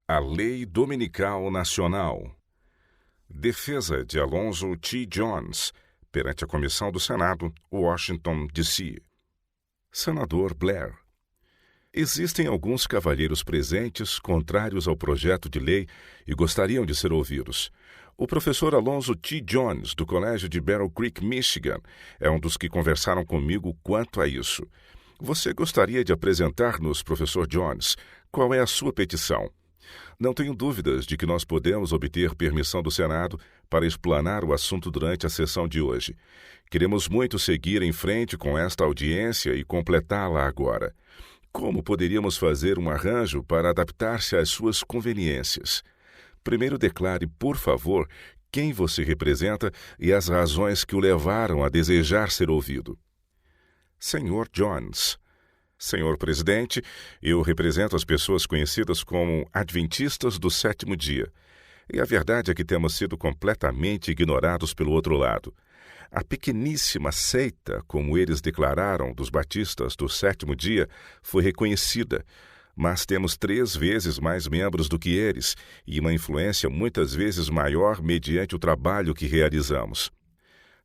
A Lei Dominical Nacional. Defesa de Alonzo T. Jones, perante a Comissão do Senado, Washington, D.C. Senador Blair. Existem alguns cavalheiros presentes contrários ao projeto de lei e gostariam de ser ouvidos. O professor Alonzo T. Jones, do Colégio de Battle Creek, Michigan, é um dos que conversaram comigo quanto a isso. Você gostaria de apresentar-nos, professor Jones, qual é a sua petição? Não tenho dúvidas de que nós podemos obter permissão do Senado para explanar o assunto durante a sessão de hoje. Queremos muito seguir em frente com esta audiência e completá-la agora. Como poderíamos fazer um arranjo para adaptar-se às suas conveniências? Primeiro declare, por favor, quem você representa e as razões que o levaram a desejar ser ouvido. Senhor Jones. Senhor presidente, eu represento as pessoas conhecidas como adventistas do sétimo dia. E a verdade é que temos sido completamente ignorados pelo outro lado. A pequeníssima seita, como eles declararam, dos batistas do sétimo dia, foi reconhecida, mas temos 3 vezes mais membros do que eles e uma influência muitas vezes maior mediante o trabalho que realizamos.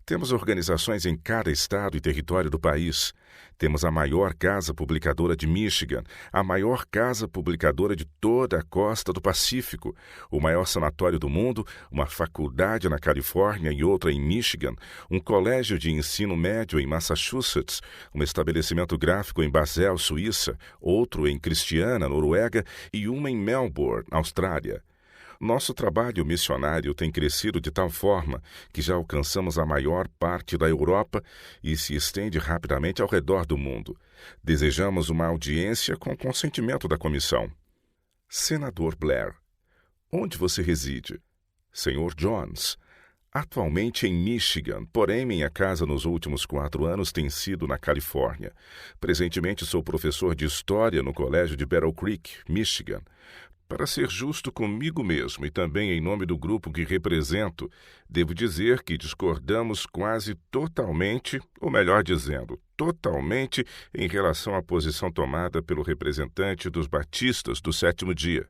Temos organizações em cada estado e território do país. Temos a maior casa publicadora de Michigan, a maior casa publicadora de toda a costa do Pacífico, o maior sanatório do mundo, uma faculdade na Califórnia e outra em Michigan, um colégio de ensino médio em Massachusetts, um estabelecimento gráfico em Basel, Suíça, outro em Christiana, Noruega e uma em Melbourne, Austrália. Nosso trabalho missionário tem crescido de tal forma que já alcançamos a maior parte da Europa e se estende rapidamente ao redor do mundo. Desejamos uma audiência com consentimento da comissão. Senador Blair. Onde você reside? Senhor Jones. Atualmente em Michigan, porém minha casa nos últimos 4 anos tem sido na Califórnia. Presentemente sou professor de História no Colégio de Battle Creek, Michigan. Para ser justo comigo mesmo e também em nome do grupo que represento, devo dizer que discordamos quase totalmente, ou melhor dizendo, totalmente, em relação à posição tomada pelo representante dos batistas do sétimo dia.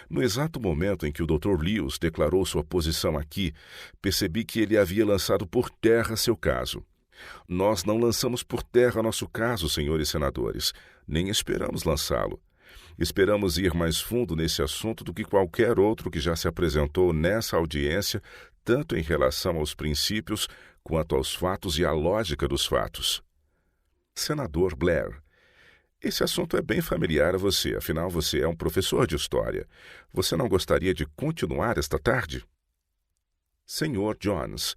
No exato momento em que o Dr. Lewis declarou sua posição aqui, percebi que ele havia lançado por terra seu caso. Nós não lançamos por terra nosso caso, senhores senadores, nem esperamos lançá-lo. Esperamos ir mais fundo nesse assunto do que qualquer outro que já se apresentou nessa audiência, tanto em relação aos princípios quanto aos fatos e à lógica dos fatos. Senador Blair. Esse assunto é bem familiar a você, afinal você é um professor de história. Você não gostaria de continuar esta tarde? Senhor Jones.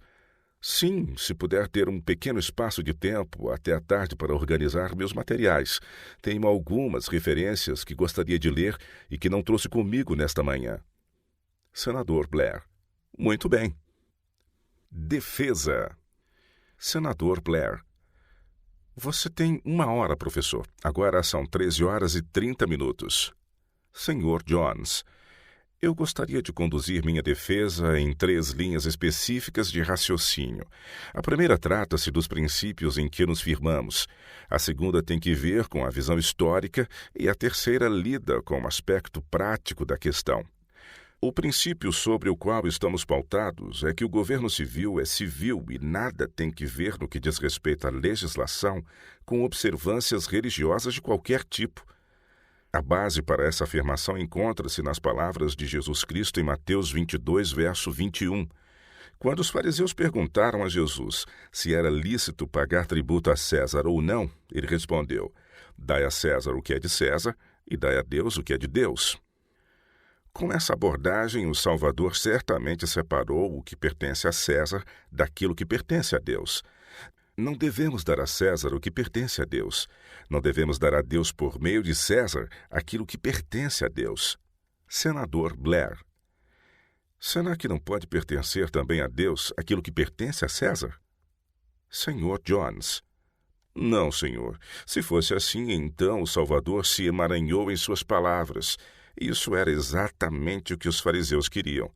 Sim, se puder ter um pequeno espaço de tempo até a tarde para organizar meus materiais. Tenho algumas referências que gostaria de ler e que não trouxe comigo nesta manhã. Senador Blair. Muito bem. Defesa. Senador Blair. Você tem 1 hora, professor. Agora são 13h30. Senhor Jones. Eu gostaria de conduzir minha defesa em 3 linhas específicas de raciocínio. A primeira trata-se dos princípios em que nos firmamos. A segunda tem que ver com a visão histórica e a terceira lida com o aspecto prático da questão. O princípio sobre o qual estamos pautados é que o governo civil é civil e nada tem que ver no que diz respeito à legislação com observâncias religiosas de qualquer tipo. A base para essa afirmação encontra-se nas palavras de Jesus Cristo em Mateus 22, verso 21. Quando os fariseus perguntaram a Jesus se era lícito pagar tributo a César ou não, ele respondeu: dai a César o que é de César e dai a Deus o que é de Deus. Com essa abordagem, o Salvador certamente separou o que pertence a César daquilo que pertence a Deus. Não devemos dar a César o que pertence a Deus. Não devemos dar a Deus por meio de César aquilo que pertence a Deus. Senador Blair. Será que não pode pertencer também a Deus aquilo que pertence a César? Senhor Jones. Não, senhor. Se fosse assim, então o Salvador se emaranhou em suas palavras. Isso era exatamente o que os fariseus queriam.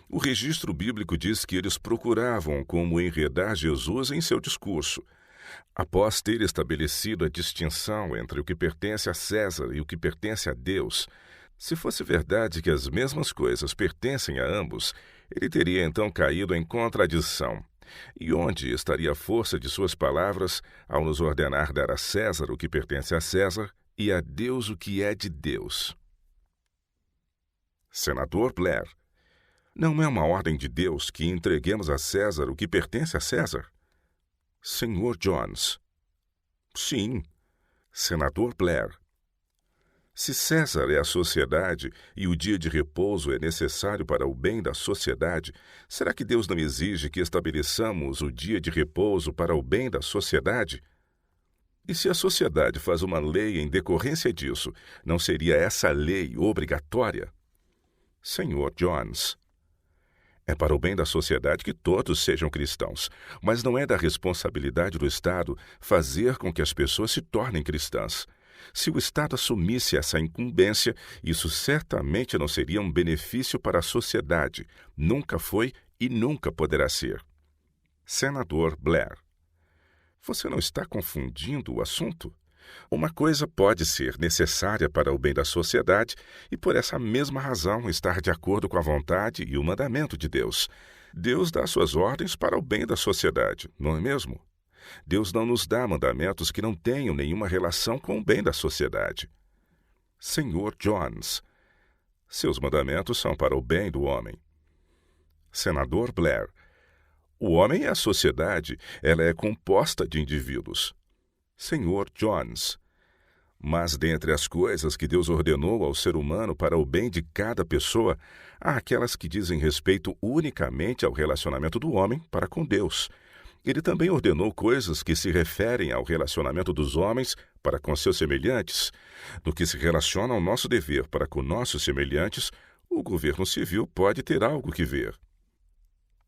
O registro bíblico diz que eles procuravam como enredar Jesus em seu discurso. Após ter estabelecido a distinção entre o que pertence a César e o que pertence a Deus, Se fosse verdade que as mesmas coisas pertencem a ambos, ele teria então caído em contradição. E onde estaria a força de suas palavras ao nos ordenar dar a César o que pertence a César e a Deus o que é de Deus? Senador Blair, não é uma ordem de Deus que entreguemos a César o que pertence a César? Senhor Jones. Sim. Senador Blair. Se César é a sociedade e o dia de repouso é necessário para o bem da sociedade, será que Deus não exige que estabeleçamos o dia de repouso para o bem da sociedade? E se a sociedade faz uma lei em decorrência disso, não seria essa lei obrigatória? Senhor Jones. É para o bem da sociedade que todos sejam cristãos, mas não é da responsabilidade do Estado fazer com que as pessoas se tornem cristãs. Se o Estado assumisse essa incumbência, isso certamente não seria um benefício para a sociedade. Nunca foi e nunca poderá ser. Senador Blair. Você não está confundindo o assunto? Uma coisa pode ser necessária para o bem da sociedade e, por essa mesma razão, estar de acordo com a vontade e o mandamento de Deus. Deus dá suas ordens para o bem da sociedade, não é mesmo? Deus não nos dá mandamentos que não tenham nenhuma relação com o bem da sociedade. Senhor Jones, seus mandamentos são para o bem do homem. Senador Blair, o homem é a sociedade, ela é composta de indivíduos. Senhor Jones, mas dentre as coisas que Deus ordenou ao ser humano para o bem de cada pessoa, há aquelas que dizem respeito unicamente ao relacionamento do homem para com Deus. Ele também ordenou coisas que se referem ao relacionamento dos homens para com seus semelhantes. No que se relaciona ao nosso dever para com nossos semelhantes, o governo civil pode ter algo que ver.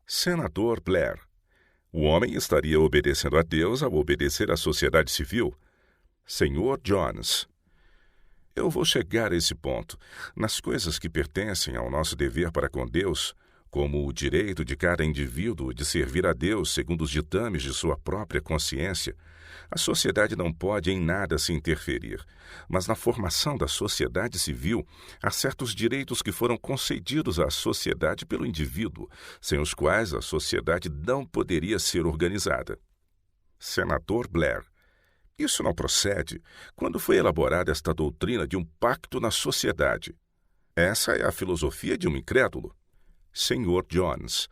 Senador Blair, o homem estaria obedecendo a Deus ao obedecer à sociedade civil? Senhor Jones, eu vou chegar a esse ponto. Nas coisas que pertencem ao nosso dever para com Deus, como o direito de cada indivíduo de servir a Deus segundo os ditames de sua própria consciência, a sociedade não pode em nada se interferir, mas na formação da sociedade civil há certos direitos que foram concedidos à sociedade pelo indivíduo, sem os quais a sociedade não poderia ser organizada. Senador Blair, isso não procede. Quando foi elaborada esta doutrina de um pacto na sociedade? Essa é a filosofia de um incrédulo. Senhor Jones,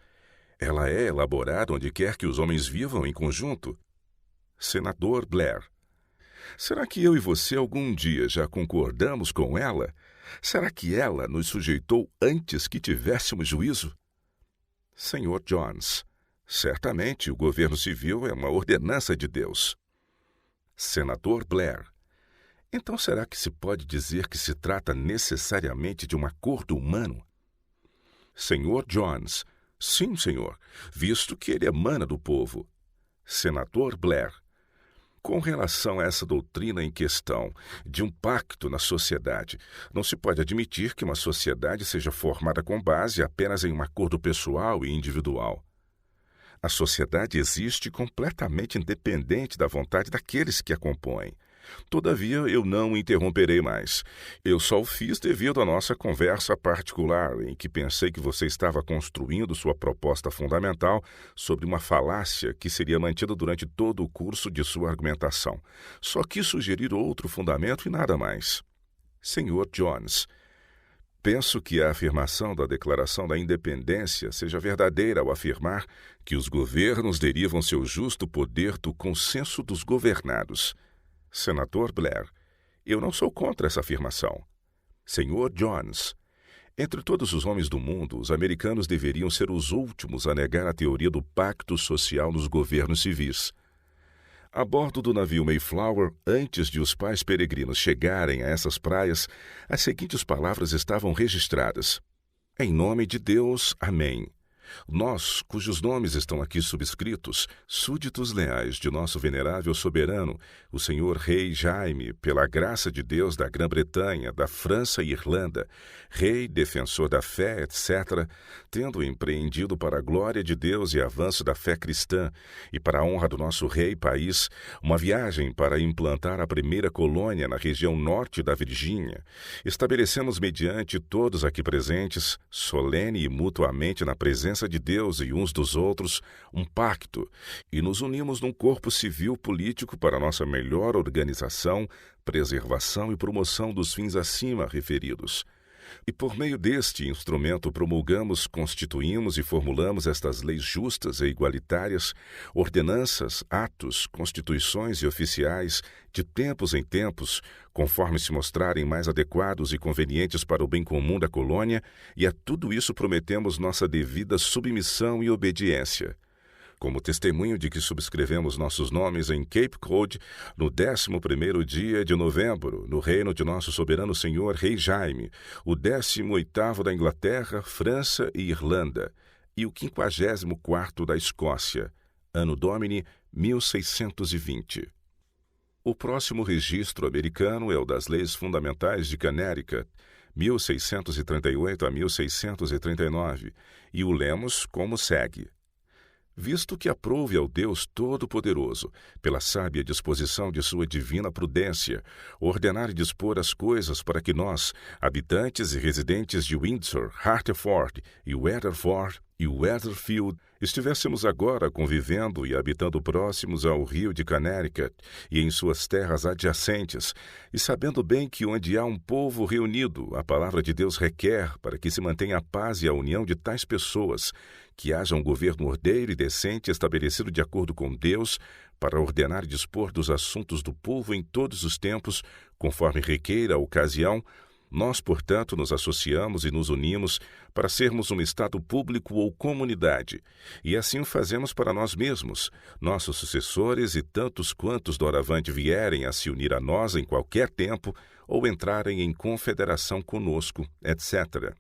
ela é elaborada onde quer que os homens vivam em conjunto. Senador Blair, será que eu e você algum dia já concordamos com ela? Será que ela nos sujeitou antes que tivéssemos juízo? Senhor Jones, certamente o governo civil é uma ordenança de Deus. Senador Blair, então será que se pode dizer que se trata necessariamente de um acordo humano? Senhor Jones, sim, senhor, visto que ele emana do povo. Senador Blair, com relação a essa doutrina em questão, de um pacto na sociedade, não se pode admitir que uma sociedade seja formada com base apenas em um acordo pessoal e individual. A sociedade existe completamente independente da vontade daqueles que a compõem. Todavia, eu não o interromperei mais. Eu só o fiz devido à nossa conversa particular, em que pensei que você estava construindo sua proposta fundamental sobre uma falácia que seria mantida durante todo o curso de sua argumentação. Só quis sugerir outro fundamento e nada mais. Senhor Jones, penso que a afirmação da Declaração da Independência seja verdadeira ao afirmar que os governos derivam seu justo poder do consenso dos governados. Senador Blair, eu não sou contra essa afirmação. Senhor Jones, entre todos os homens do mundo, os americanos deveriam ser os últimos a negar a teoria do pacto social nos governos civis. A bordo do navio Mayflower, antes de os pais peregrinos chegarem a essas praias, as seguintes palavras estavam registradas: Em nome de Deus, amém. Nós, cujos nomes estão aqui subscritos, súditos leais de nosso venerável soberano, o senhor Rei Jaime, pela graça de Deus da Grã-Bretanha, da França e Irlanda, rei, defensor da fé, etc., tendo empreendido para a glória de Deus e avanço da fé cristã, e para a honra do nosso rei e país, uma viagem para implantar a primeira colônia na região norte da Virgínia, estabelecemos mediante todos aqui presentes, solene e mutuamente na presença de Deus e uns dos outros, um pacto, e nos unimos num corpo civil político para nossa melhor organização, preservação e promoção dos fins acima referidos. E por meio deste instrumento promulgamos, constituímos e formulamos estas leis justas e igualitárias, ordenanças, atos, constituições e oficiais, de tempos em tempos, conforme se mostrarem mais adequados e convenientes para o bem comum da colônia, e a tudo isso prometemos nossa devida submissão e obediência. Como testemunho de que subscrevemos nossos nomes em Cape Cod, no 11º dia de novembro, no reino de nosso soberano senhor Rei Jaime, o 18º da Inglaterra, França e Irlanda, e o 54º da Escócia, Anno Domini 1620. O próximo registro americano é o das Leis Fundamentais de Connecticut, 1638 a 1639, e o lemos como segue. Visto que aprouve ao Deus Todo-Poderoso, pela sábia disposição de sua divina prudência, ordenar e dispor as coisas para que nós, habitantes e residentes de Windsor, Hartford e Weatherford e Weatherfield, estivéssemos agora convivendo e habitando próximos ao rio de Connecticut e em suas terras adjacentes, e sabendo bem que onde há um povo reunido, a palavra de Deus requer para que se mantenha a paz e a união de tais pessoas, que haja um governo ordeiro e decente estabelecido de acordo com Deus, para ordenar e dispor dos assuntos do povo em todos os tempos, conforme requeira a ocasião. Nós, portanto, nos associamos e nos unimos para sermos um Estado público ou comunidade, e assim o fazemos para nós mesmos, nossos sucessores e tantos quantos doravante vierem a se unir a nós em qualquer tempo ou entrarem em confederação conosco, etc.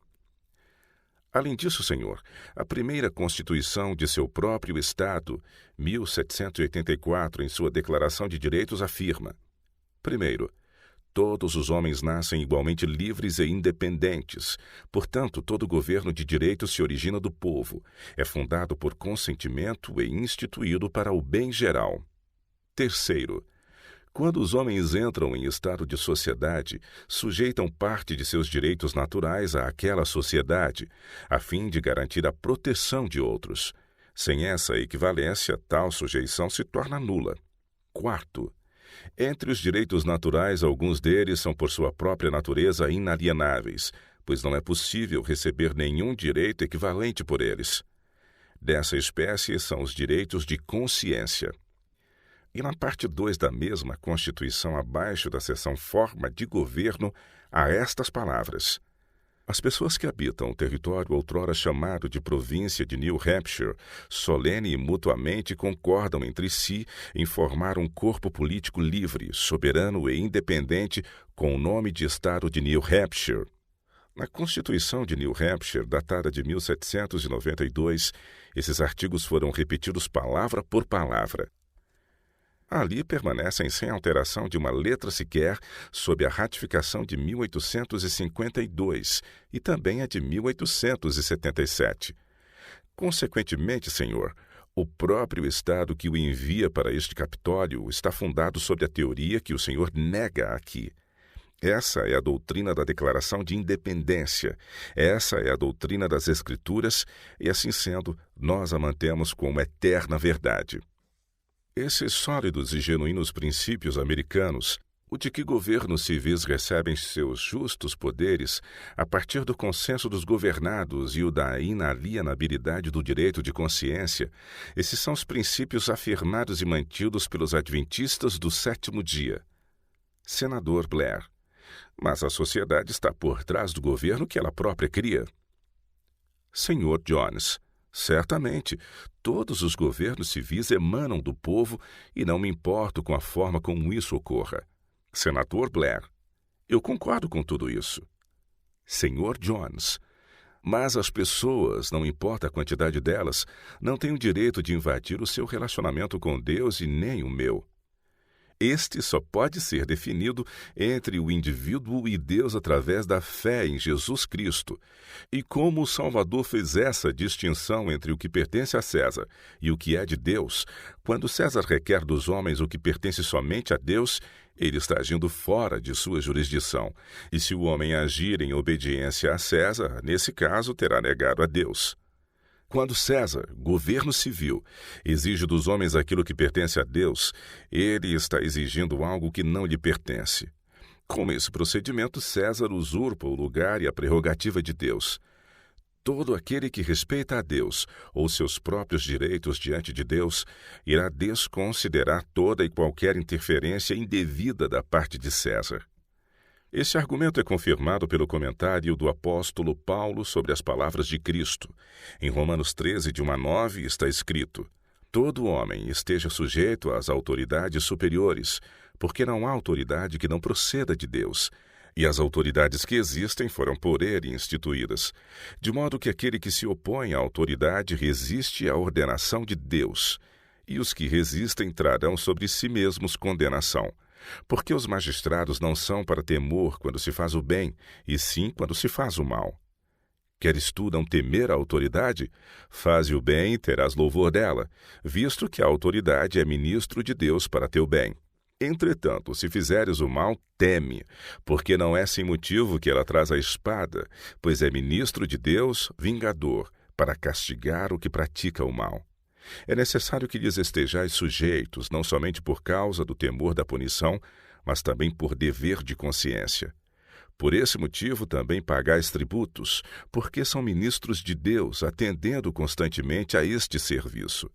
Além disso, senhor, a primeira Constituição de seu próprio Estado, 1784, em sua Declaração de Direitos, afirma: primeiro, todos os homens nascem igualmente livres e independentes. Portanto, todo governo de direito se origina do povo, é fundado por consentimento e instituído para o bem geral. Terceiro, quando os homens entram em estado de sociedade, sujeitam parte de seus direitos naturais àquela sociedade, a fim de garantir a proteção de outros. Sem essa equivalência, tal sujeição se torna nula. Quarto, entre os direitos naturais, alguns deles são por sua própria natureza inalienáveis, pois não é possível receber nenhum direito equivalente por eles. Dessa espécie são os direitos de consciência. E na parte 2 da mesma Constituição, abaixo da seção Forma de Governo, há estas palavras: as pessoas que habitam o território outrora chamado de província de New Hampshire, solene e mutuamente concordam entre si em formar um corpo político livre, soberano e independente com o nome de Estado de New Hampshire. Na Constituição de New Hampshire, datada de 1792, esses artigos foram repetidos palavra por palavra. Ali permanecem sem alteração de uma letra sequer, sob a ratificação de 1852 e também a de 1877. Consequentemente, senhor, o próprio Estado que o envia para este Capitólio está fundado sobre a teoria que o senhor nega aqui. Essa é a doutrina da Declaração de Independência, essa é a doutrina das Escrituras, e assim sendo, nós a mantemos como eterna verdade. Esses sólidos e genuínos princípios americanos, o de que governos civis recebem seus justos poderes a partir do consenso dos governados e o da inalienabilidade do direito de consciência, esses são os princípios afirmados e mantidos pelos adventistas do sétimo dia. Senador Blair. Mas a sociedade está por trás do governo que ela própria cria. Senhor Jones. Certamente, todos os governos civis emanam do povo e não me importo com a forma como isso ocorra. Senador Blair. Eu concordo com tudo isso. Senhor Jones. Mas as pessoas, não importa a quantidade delas, não têm o direito de invadir o seu relacionamento com Deus e nem o meu. Este só pode ser definido entre o indivíduo e Deus através da fé em Jesus Cristo. E como o Salvador fez essa distinção entre o que pertence a César e o que é de Deus, quando César requer dos homens o que pertence somente a Deus, ele está agindo fora de sua jurisdição. E se o homem agir em obediência a César, nesse caso terá negado a Deus. Quando César, governo civil, exige dos homens aquilo que pertence a Deus, ele está exigindo algo que não lhe pertence. Com esse procedimento, César usurpa o lugar e a prerrogativa de Deus. Todo aquele que respeita a Deus ou seus próprios direitos diante de Deus irá desconsiderar toda e qualquer interferência indevida da parte de César. Esse argumento é confirmado pelo comentário do apóstolo Paulo sobre as palavras de Cristo. Em Romanos 13, de 1 a 9, está escrito: todo homem esteja sujeito às autoridades superiores, porque não há autoridade que não proceda de Deus. E as autoridades que existem foram por ele instituídas, de modo que aquele que se opõe à autoridade resiste à ordenação de Deus, e os que resistem trarão sobre si mesmos condenação. Porque os magistrados não são para temor quando se faz o bem, e sim quando se faz o mal. Queres tu não temer a autoridade? Faze o bem e terás louvor dela, visto que a autoridade é ministro de Deus para teu bem. Entretanto, se fizeres o mal, teme, porque não é sem motivo que ela traz a espada, pois é ministro de Deus, vingador, para castigar o que pratica o mal. É necessário que lhes estejais sujeitos, não somente por causa do temor da punição, mas também por dever de consciência. Por esse motivo também pagais tributos, porque são ministros de Deus, atendendo constantemente a este serviço.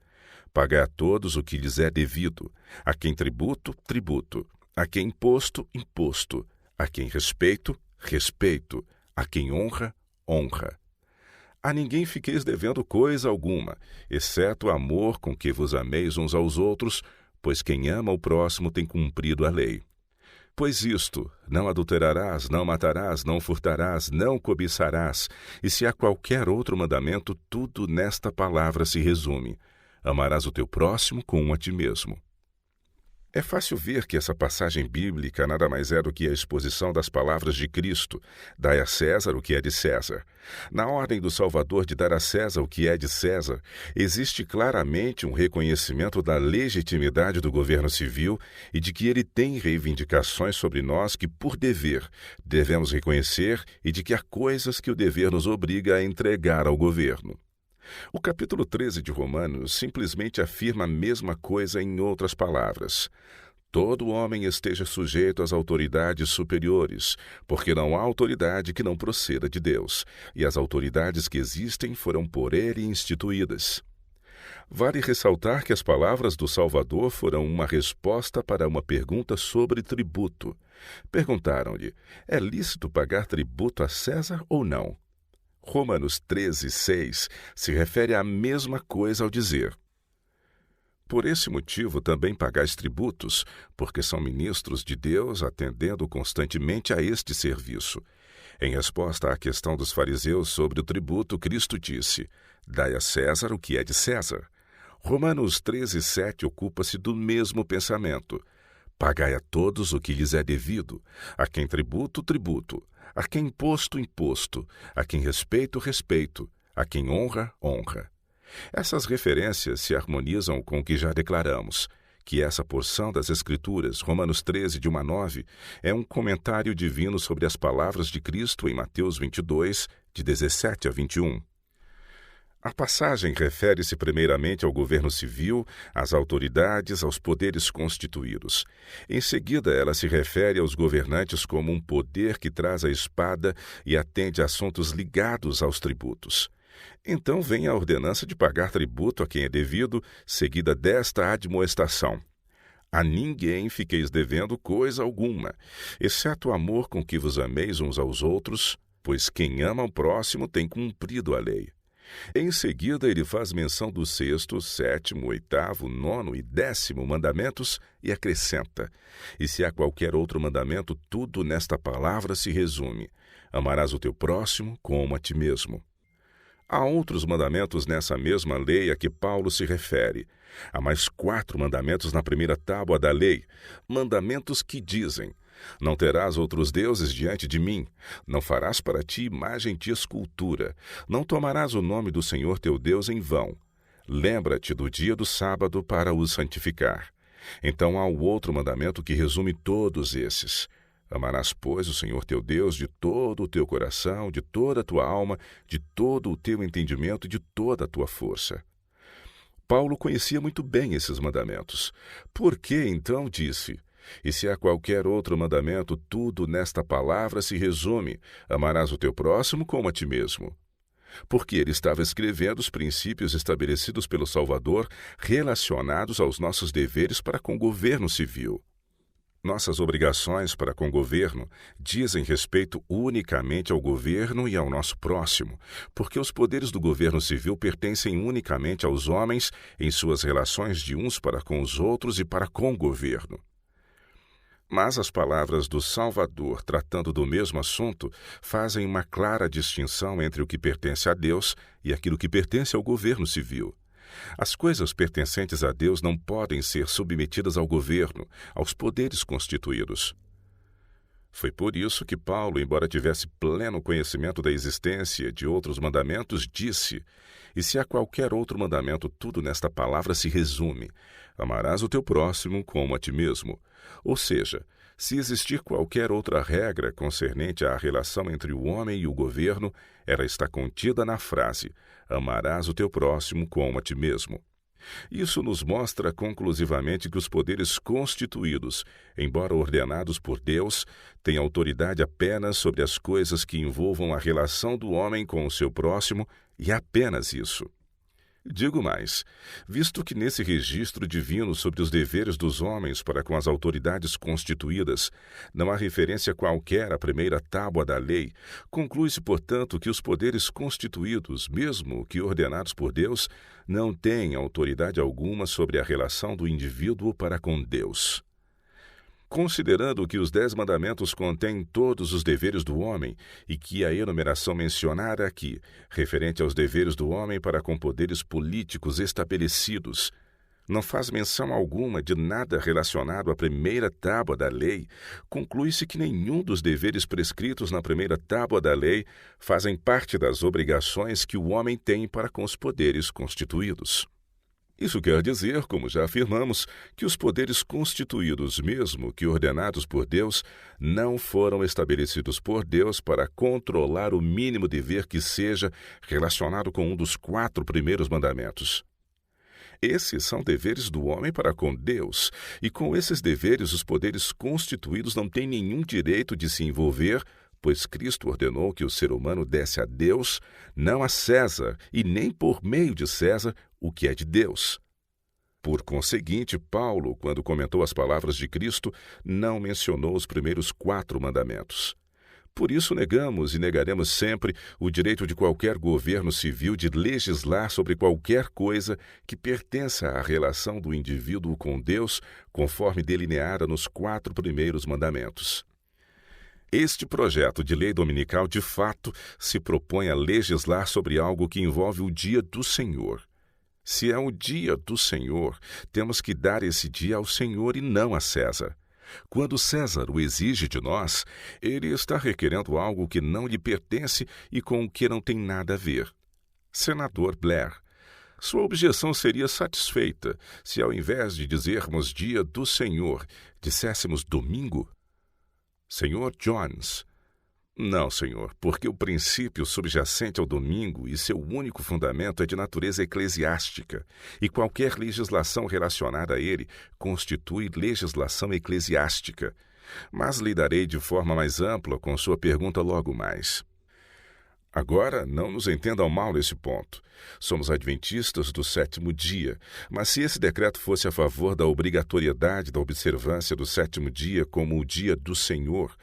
Pagai a todos o que lhes é devido, a quem tributo, tributo, a quem imposto, imposto, a quem respeito, respeito, a quem honra, honra. A ninguém fiqueis devendo coisa alguma, exceto o amor com que vos ameis uns aos outros, pois quem ama o próximo tem cumprido a lei. Pois isto, não adulterarás, não matarás, não furtarás, não cobiçarás, e se há qualquer outro mandamento, tudo nesta palavra se resume: amarás o teu próximo como a ti mesmo. É fácil ver que essa passagem bíblica nada mais é do que a exposição das palavras de Cristo: dai a César o que é de César. Na ordem do Salvador de dar a César o que é de César, existe claramente um reconhecimento da legitimidade do governo civil e de que ele tem reivindicações sobre nós que, por dever, devemos reconhecer, e de que há coisas que o dever nos obriga a entregar ao governo. O capítulo 13 de Romanos simplesmente afirma a mesma coisa em outras palavras. Todo homem esteja sujeito às autoridades superiores, porque não há autoridade que não proceda de Deus, e as autoridades que existem foram por ele instituídas. Vale ressaltar que as palavras do Salvador foram uma resposta para uma pergunta sobre tributo. Perguntaram-lhe: é lícito pagar tributo a César ou não? Romanos 13, 6 se refere à mesma coisa ao dizer: por esse motivo também pagais tributos, porque são ministros de Deus, atendendo constantemente a este serviço. Em resposta à questão dos fariseus sobre o tributo, Cristo disse: dai a César o que é de César. Romanos 13, 7 ocupa-se do mesmo pensamento: pagai a todos o que lhes é devido, a quem tributo, tributo, a quem imposto, imposto, a quem respeito, respeito, a quem honra, honra. Essas referências se harmonizam com o que já declaramos, que essa porção das Escrituras, Romanos 13, de 1 a 9, é um comentário divino sobre as palavras de Cristo em Mateus 22, de 17 a 21. A passagem refere-se primeiramente ao governo civil, às autoridades, aos poderes constituídos. Em seguida, ela se refere aos governantes como um poder que traz a espada e atende a assuntos ligados aos tributos. Então vem a ordenança de pagar tributo a quem é devido, seguida desta admoestação: a ninguém fiqueis devendo coisa alguma, exceto o amor com que vos ameis uns aos outros, pois quem ama o próximo tem cumprido a lei. Em seguida, ele faz menção do 6º, 7º, 8º, 9º e 10º mandamentos e acrescenta: e se há qualquer outro mandamento, tudo nesta palavra se resume: amarás o teu próximo como a ti mesmo. Há outros mandamentos nessa mesma lei a que Paulo se refere. Há mais 4 mandamentos na primeira tábua da lei, mandamentos que dizem: não terás outros deuses diante de mim, não farás para ti imagem de escultura, não tomarás o nome do Senhor teu Deus em vão. Lembra-te do dia do sábado para o santificar. Então há o outro mandamento que resume todos esses: amarás, pois, o Senhor teu Deus de todo o teu coração, de toda a tua alma, de todo o teu entendimento e de toda a tua força. Paulo conhecia muito bem esses mandamentos. Por que, então, disse: e se há qualquer outro mandamento, tudo nesta palavra se resume: amarás o teu próximo como a ti mesmo. Porque ele estava escrevendo os princípios estabelecidos pelo Salvador relacionados aos nossos deveres para com o governo civil. Nossas obrigações para com o governo dizem respeito unicamente ao governo e ao nosso próximo, porque os poderes do governo civil pertencem unicamente aos homens em suas relações de uns para com os outros e para com o governo. Mas as palavras do Salvador, tratando do mesmo assunto, fazem uma clara distinção entre o que pertence a Deus e aquilo que pertence ao governo civil. As coisas pertencentes a Deus não podem ser submetidas ao governo, aos poderes constituídos. Foi por isso que Paulo, embora tivesse pleno conhecimento da existência de outros mandamentos, disse: e se há qualquer outro mandamento, tudo nesta palavra se resume: amarás o teu próximo como a ti mesmo. Ou seja, se existir qualquer outra regra concernente à relação entre o homem e o governo, ela está contida na frase: amarás o teu próximo como a ti mesmo. Isso nos mostra conclusivamente que os poderes constituídos, embora ordenados por Deus, têm autoridade apenas sobre as coisas que envolvam a relação do homem com o seu próximo, e apenas isso. Digo mais, visto que nesse registro divino sobre os deveres dos homens para com as autoridades constituídas não há referência qualquer à primeira tábua da lei, conclui-se, portanto, que os poderes constituídos, mesmo que ordenados por Deus, não têm autoridade alguma sobre a relação do indivíduo para com Deus. Considerando que os 10 mandamentos contêm todos os deveres do homem e que a enumeração mencionada aqui, referente aos deveres do homem para com poderes políticos estabelecidos, não faz menção alguma de nada relacionado à primeira tábua da lei, conclui-se que nenhum dos deveres prescritos na primeira tábua da lei fazem parte das obrigações que o homem tem para com os poderes constituídos. Isso quer dizer, como já afirmamos, que os poderes constituídos, mesmo que ordenados por Deus, não foram estabelecidos por Deus para controlar o mínimo dever que seja relacionado com um dos 4 primeiros mandamentos. Esses são deveres do homem para com Deus, e com esses deveres os poderes constituídos não têm nenhum direito de se envolver, pois Cristo ordenou que o ser humano desse a Deus, não a César, e nem por meio de César, o que é de Deus. Por conseguinte, Paulo, quando comentou as palavras de Cristo, não mencionou os primeiros 4 mandamentos. Por isso negamos e negaremos sempre o direito de qualquer governo civil de legislar sobre qualquer coisa que pertença à relação do indivíduo com Deus, conforme delineada nos 4 primeiros mandamentos. Este projeto de lei dominical, de fato, se propõe a legislar sobre algo que envolve o dia do Senhor. Se é o dia do Senhor, temos que dar esse dia ao Senhor e não a César. Quando César o exige de nós, ele está requerendo algo que não lhe pertence e com o que não tem nada a ver. Senador Blair, sua objeção seria satisfeita se, ao invés de dizermos dia do Senhor, disséssemos domingo? Senhor Jones, não, senhor, porque o princípio subjacente ao domingo e seu único fundamento é de natureza eclesiástica, e qualquer legislação relacionada a ele constitui legislação eclesiástica. Mas lidarei de forma mais ampla com sua pergunta logo mais. Agora, não nos entendam mal nesse ponto. Somos adventistas do 7º dia, mas se esse decreto fosse a favor da obrigatoriedade da observância do 7º dia como o dia do Senhor,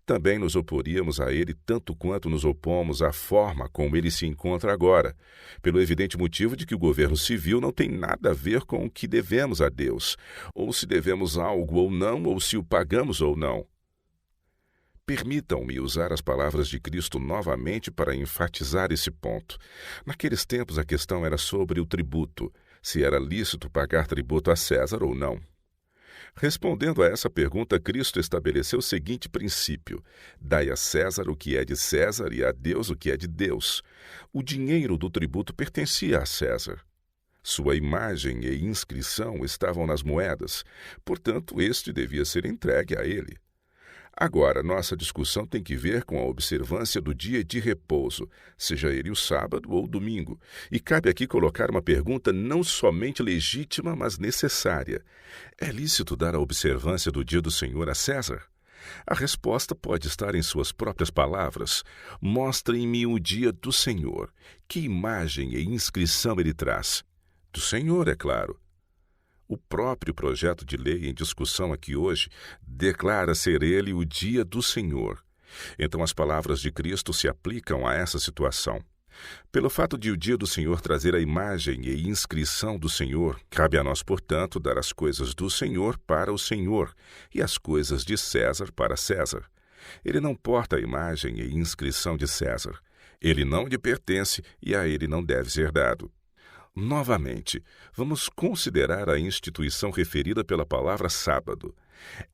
também nos oporíamos a ele tanto quanto nos opomos à forma como ele se encontra agora, pelo evidente motivo de que o governo civil não tem nada a ver com o que devemos a Deus, ou se devemos algo ou não, ou se o pagamos ou não. Permitam-me usar as palavras de Cristo novamente para enfatizar esse ponto. Naqueles tempos, a questão era sobre o tributo, se era lícito pagar tributo a César ou não. Respondendo a essa pergunta, Cristo estabeleceu o seguinte princípio: dai a César o que é de César e a Deus o que é de Deus. O dinheiro do tributo pertencia a César. Sua imagem e inscrição estavam nas moedas, portanto, este devia ser entregue a ele. Agora, nossa discussão tem que ver com a observância do dia de repouso, seja ele o sábado ou o domingo. E cabe aqui colocar uma pergunta não somente legítima, mas necessária. É lícito dar a observância do dia do Senhor a César? A resposta pode estar em suas próprias palavras. Mostrem-me o dia do Senhor. Que imagem e inscrição ele traz? Do Senhor, é claro. O próprio projeto de lei em discussão aqui hoje declara ser ele o dia do Senhor. Então as palavras de Cristo se aplicam a essa situação. Pelo fato de o dia do Senhor trazer a imagem e inscrição do Senhor, cabe a nós, portanto, dar as coisas do Senhor para o Senhor e as coisas de César para César. Ele não porta a imagem e inscrição de César. Ele não lhe pertence e a ele não deve ser dado. Novamente, vamos considerar a instituição referida pela palavra sábado.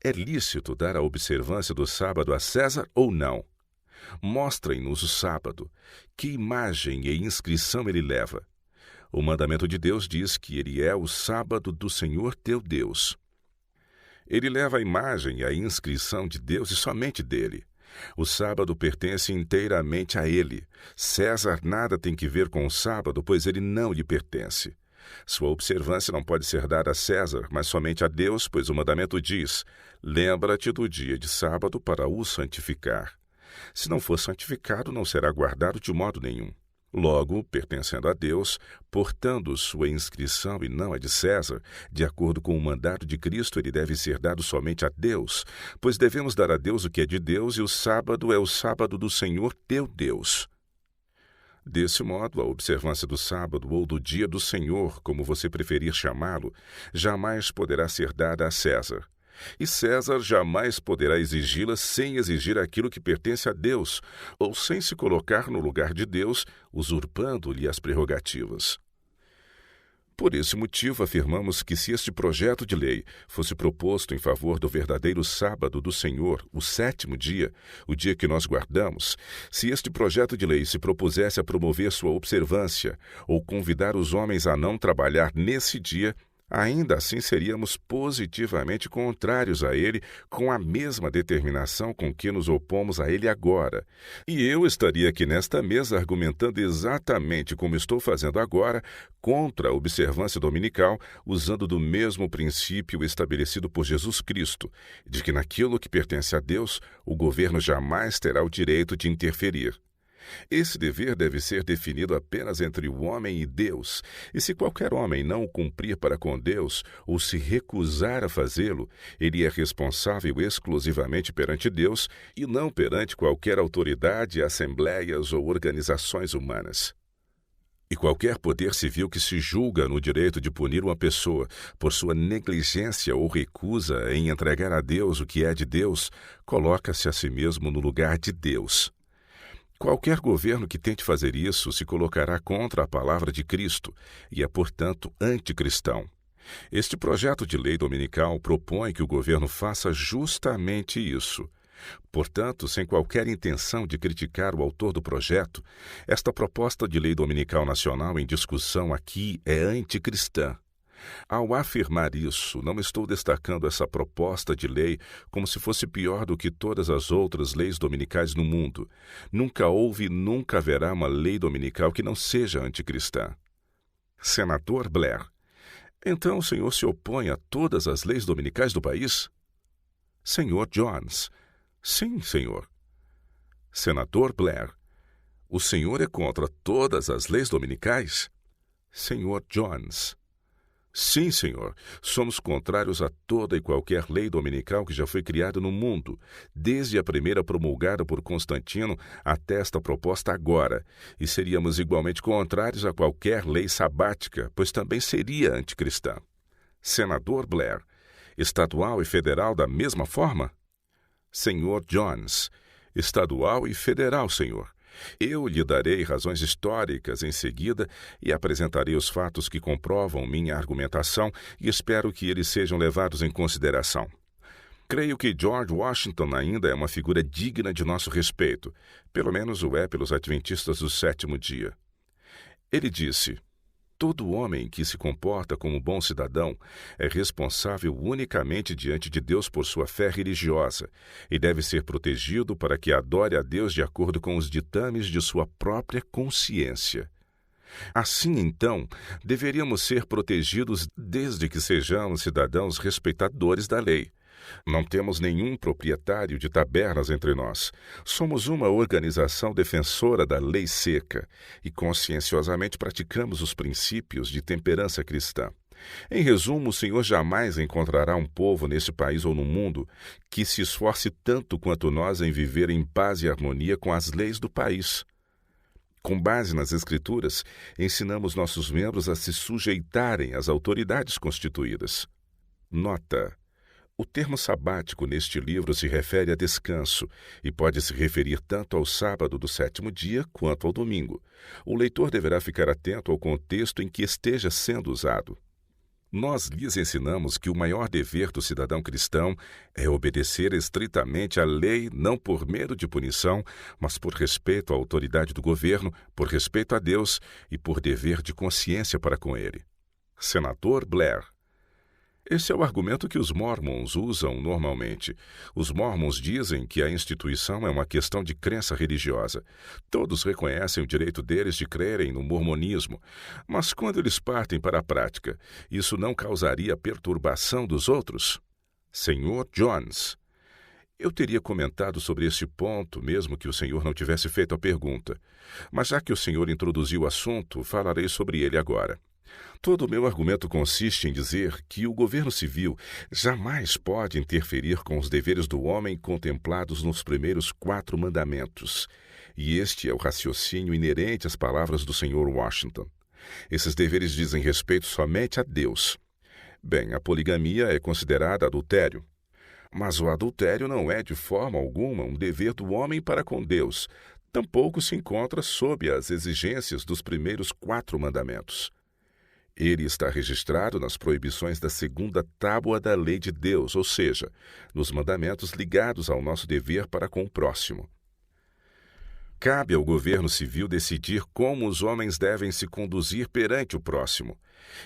É lícito dar a observância do sábado a César ou não? Mostrem-nos o sábado. Que imagem e inscrição ele leva? O mandamento de Deus diz que ele é o sábado do Senhor teu Deus. Ele leva a imagem e a inscrição de Deus e somente dele. O sábado pertence inteiramente a ele. César nada tem que ver com o sábado, pois ele não lhe pertence. Sua observância não pode ser dada a César, mas somente a Deus, pois o mandamento diz: lembra-te do dia de sábado para o santificar. Se não for santificado, não será guardado de modo nenhum. Logo, pertencendo a Deus, portando sua inscrição e não a de César, de acordo com o mandato de Cristo, ele deve ser dado somente a Deus, pois devemos dar a Deus o que é de Deus, e o sábado é o sábado do Senhor teu Deus. Desse modo, a observância do sábado ou do dia do Senhor, como você preferir chamá-lo, jamais poderá ser dada a César. E César jamais poderá exigi-la sem exigir aquilo que pertence a Deus, ou sem se colocar no lugar de Deus, usurpando-lhe as prerrogativas. Por esse motivo, afirmamos que se este projeto de lei fosse proposto em favor do verdadeiro sábado do Senhor, o 7º dia, o dia que nós guardamos, se este projeto de lei se propusesse a promover sua observância ou convidar os homens a não trabalhar nesse dia, ainda assim seríamos positivamente contrários a ele, com a mesma determinação com que nos opomos a ele agora. E eu estaria aqui nesta mesa argumentando exatamente como estou fazendo agora, contra a observância dominical, usando do mesmo princípio estabelecido por Jesus Cristo, de que naquilo que pertence a Deus, o governo jamais terá o direito de interferir. Esse dever deve ser definido apenas entre o homem e Deus, e se qualquer homem não o cumprir para com Deus ou se recusar a fazê-lo, ele é responsável exclusivamente perante Deus e não perante qualquer autoridade, assembleias ou organizações humanas. E qualquer poder civil que se julga no direito de punir uma pessoa por sua negligência ou recusa em entregar a Deus o que é de Deus, coloca-se a si mesmo no lugar de Deus. Qualquer governo que tente fazer isso se colocará contra a palavra de Cristo e é, portanto, anticristão. Este projeto de lei dominical propõe que o governo faça justamente isso. Portanto, sem qualquer intenção de criticar o autor do projeto, esta proposta de lei dominical nacional em discussão aqui é anticristã. Ao afirmar isso, não estou destacando essa proposta de lei como se fosse pior do que todas as outras leis dominicais no mundo. Nunca houve e nunca haverá uma lei dominical que não seja anticristã. Senador Blair: então o senhor se opõe a todas as leis dominicais do país? Senhor Jones: sim, senhor. Senador Blair: o senhor é contra todas as leis dominicais? Senhor Jones: sim, senhor. Somos contrários a toda e qualquer lei dominical que já foi criada no mundo, desde a primeira promulgada por Constantino até esta proposta agora, e seríamos igualmente contrários a qualquer lei sabática, pois também seria anticristã. Senador Blair: estadual e federal da mesma forma? Senhor Jones: estadual e federal, senhor. Eu lhe darei razões históricas em seguida e apresentarei os fatos que comprovam minha argumentação e espero que eles sejam levados em consideração. Creio que George Washington ainda é uma figura digna de nosso respeito, pelo menos o é pelos adventistas do sétimo dia. Ele disse: todo homem que se comporta como bom cidadão é responsável unicamente diante de Deus por sua fé religiosa e deve ser protegido para que adore a Deus de acordo com os ditames de sua própria consciência. Assim, então, deveríamos ser protegidos desde que sejamos cidadãos respeitadores da lei. Não temos nenhum proprietário de tabernas entre nós. Somos uma organização defensora da lei seca e conscienciosamente praticamos os princípios de temperança cristã. Em resumo, o Senhor jamais encontrará um povo neste país ou no mundo que se esforce tanto quanto nós em viver em paz e harmonia com as leis do país. Com base nas Escrituras, ensinamos nossos membros a se sujeitarem às autoridades constituídas. Nota: o termo sabático neste livro se refere a descanso e pode se referir tanto ao sábado do sétimo dia quanto ao domingo. O leitor deverá ficar atento ao contexto em que esteja sendo usado. Nós lhes ensinamos que o maior dever do cidadão cristão é obedecer estritamente à lei, não por medo de punição, mas por respeito à autoridade do governo, por respeito a Deus e por dever de consciência para com ele. Senador Blair. Esse é o argumento que os Mormons usam normalmente. Os Mormons dizem que a instituição é uma questão de crença religiosa. Todos reconhecem o direito deles de crerem no mormonismo, mas quando eles partem para a prática, isso não causaria perturbação dos outros? Senhor Jones. Eu teria comentado sobre este ponto, mesmo que o senhor não tivesse feito a pergunta. Mas já que o senhor introduziu o assunto, falarei sobre ele agora. Todo o meu argumento consiste em dizer que o governo civil jamais pode interferir com os deveres do homem contemplados nos primeiros 4 mandamentos. E este é o raciocínio inerente às palavras do Sr. Washington. Esses deveres dizem respeito somente a Deus. Bem, a poligamia é considerada adultério. Mas o adultério não é de forma alguma um dever do homem para com Deus. Tampouco se encontra sob as exigências dos primeiros 4 mandamentos. Ele está registrado nas proibições da segunda tábua da lei de Deus, ou seja, nos mandamentos ligados ao nosso dever para com o próximo. Cabe ao governo civil decidir como os homens devem se conduzir perante o próximo.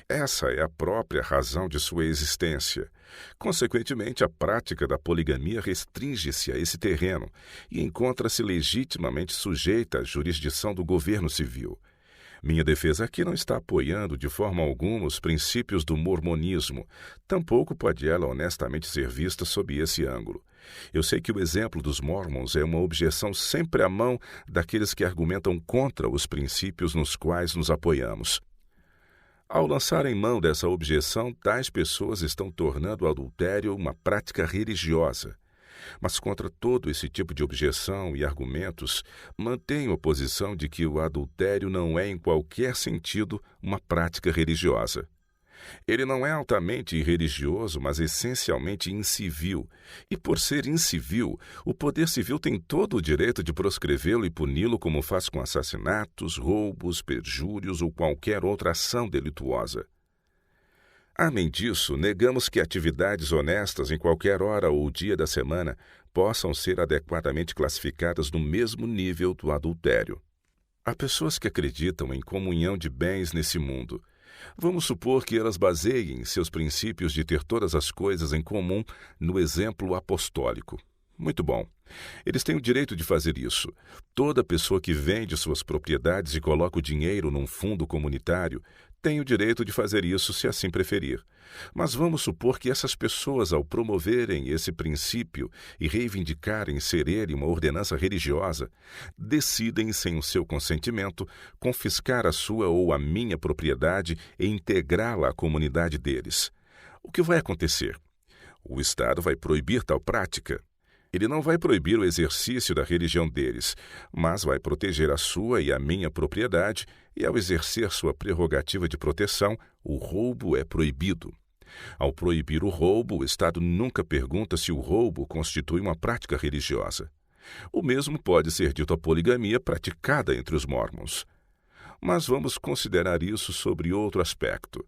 Essa é a própria razão de sua existência. Consequentemente, a prática da poligamia restringe-se a esse terreno e encontra-se legitimamente sujeita à jurisdição do governo civil. Minha defesa aqui não está apoiando de forma alguma os princípios do mormonismo, tampouco pode ela honestamente ser vista sob esse ângulo. Eu sei que o exemplo dos Mormons é uma objeção sempre à mão daqueles que argumentam contra os princípios nos quais nos apoiamos. Ao lançarem mão dessa objeção, tais pessoas estão tornando o adultério uma prática religiosa. Mas contra todo esse tipo de objeção e argumentos, mantenho a posição de que o adultério não é em qualquer sentido uma prática religiosa. Ele não é altamente irreligioso, mas essencialmente incivil. E por ser incivil, o poder civil tem todo o direito de proscrevê-lo e puni-lo como faz com assassinatos, roubos, perjúrios ou qualquer outra ação delituosa. Além disso, negamos que atividades honestas em qualquer hora ou dia da semana possam ser adequadamente classificadas no mesmo nível do adultério. Há pessoas que acreditam em comunhão de bens nesse mundo. Vamos supor que elas baseiem seus princípios de ter todas as coisas em comum no exemplo apostólico. Muito bom. Eles têm o direito de fazer isso. Toda pessoa que vende suas propriedades e coloca o dinheiro num fundo comunitário tem o direito de fazer isso se assim preferir. Mas vamos supor que essas pessoas, ao promoverem esse princípio e reivindicarem ser ele uma ordenança religiosa, decidem, sem o seu consentimento, confiscar a sua ou a minha propriedade e integrá-la à comunidade deles. O que vai acontecer? O Estado vai proibir tal prática. Ele não vai proibir o exercício da religião deles, mas vai proteger a sua e a minha propriedade, e ao exercer sua prerrogativa de proteção, o roubo é proibido. Ao proibir o roubo, o Estado nunca pergunta se o roubo constitui uma prática religiosa. O mesmo pode ser dito à poligamia praticada entre os mórmons. Mas vamos considerar isso sobre outro aspecto.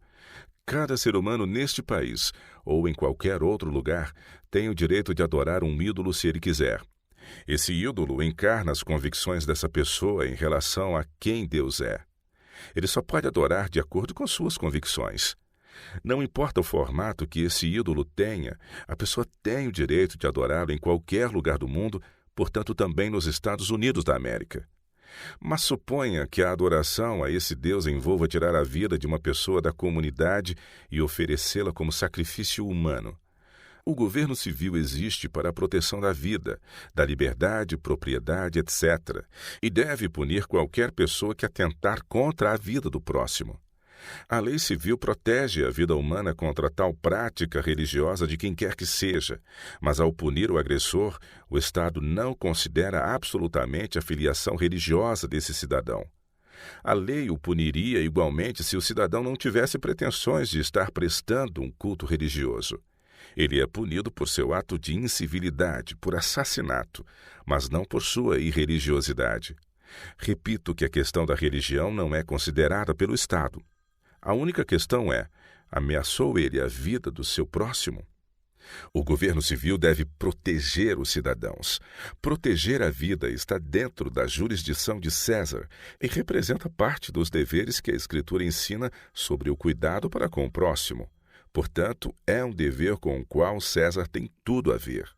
Cada ser humano neste país, ou em qualquer outro lugar, tem o direito de adorar um ídolo se ele quiser. Esse ídolo encarna as convicções dessa pessoa em relação a quem Deus é. Ele só pode adorar de acordo com suas convicções. Não importa o formato que esse ídolo tenha, a pessoa tem o direito de adorá-lo em qualquer lugar do mundo, portanto também nos Estados Unidos da América. Mas suponha que a adoração a esse Deus envolva tirar a vida de uma pessoa da comunidade e oferecê-la como sacrifício humano. O governo civil existe para a proteção da vida, da liberdade, propriedade, etc., e deve punir qualquer pessoa que atentar contra a vida do próximo. A lei civil protege a vida humana contra tal prática religiosa de quem quer que seja, mas ao punir o agressor, o Estado não considera absolutamente a filiação religiosa desse cidadão. A lei o puniria igualmente se o cidadão não tivesse pretensões de estar prestando um culto religioso. Ele é punido por seu ato de incivilidade, por assassinato, mas não por sua irreligiosidade. Repito que a questão da religião não é considerada pelo Estado. A única questão é: ameaçou ele a vida do seu próximo? O governo civil deve proteger os cidadãos. Proteger a vida está dentro da jurisdição de César e representa parte dos deveres que a Escritura ensina sobre o cuidado para com o próximo. Portanto, é um dever com o qual César tem tudo a ver.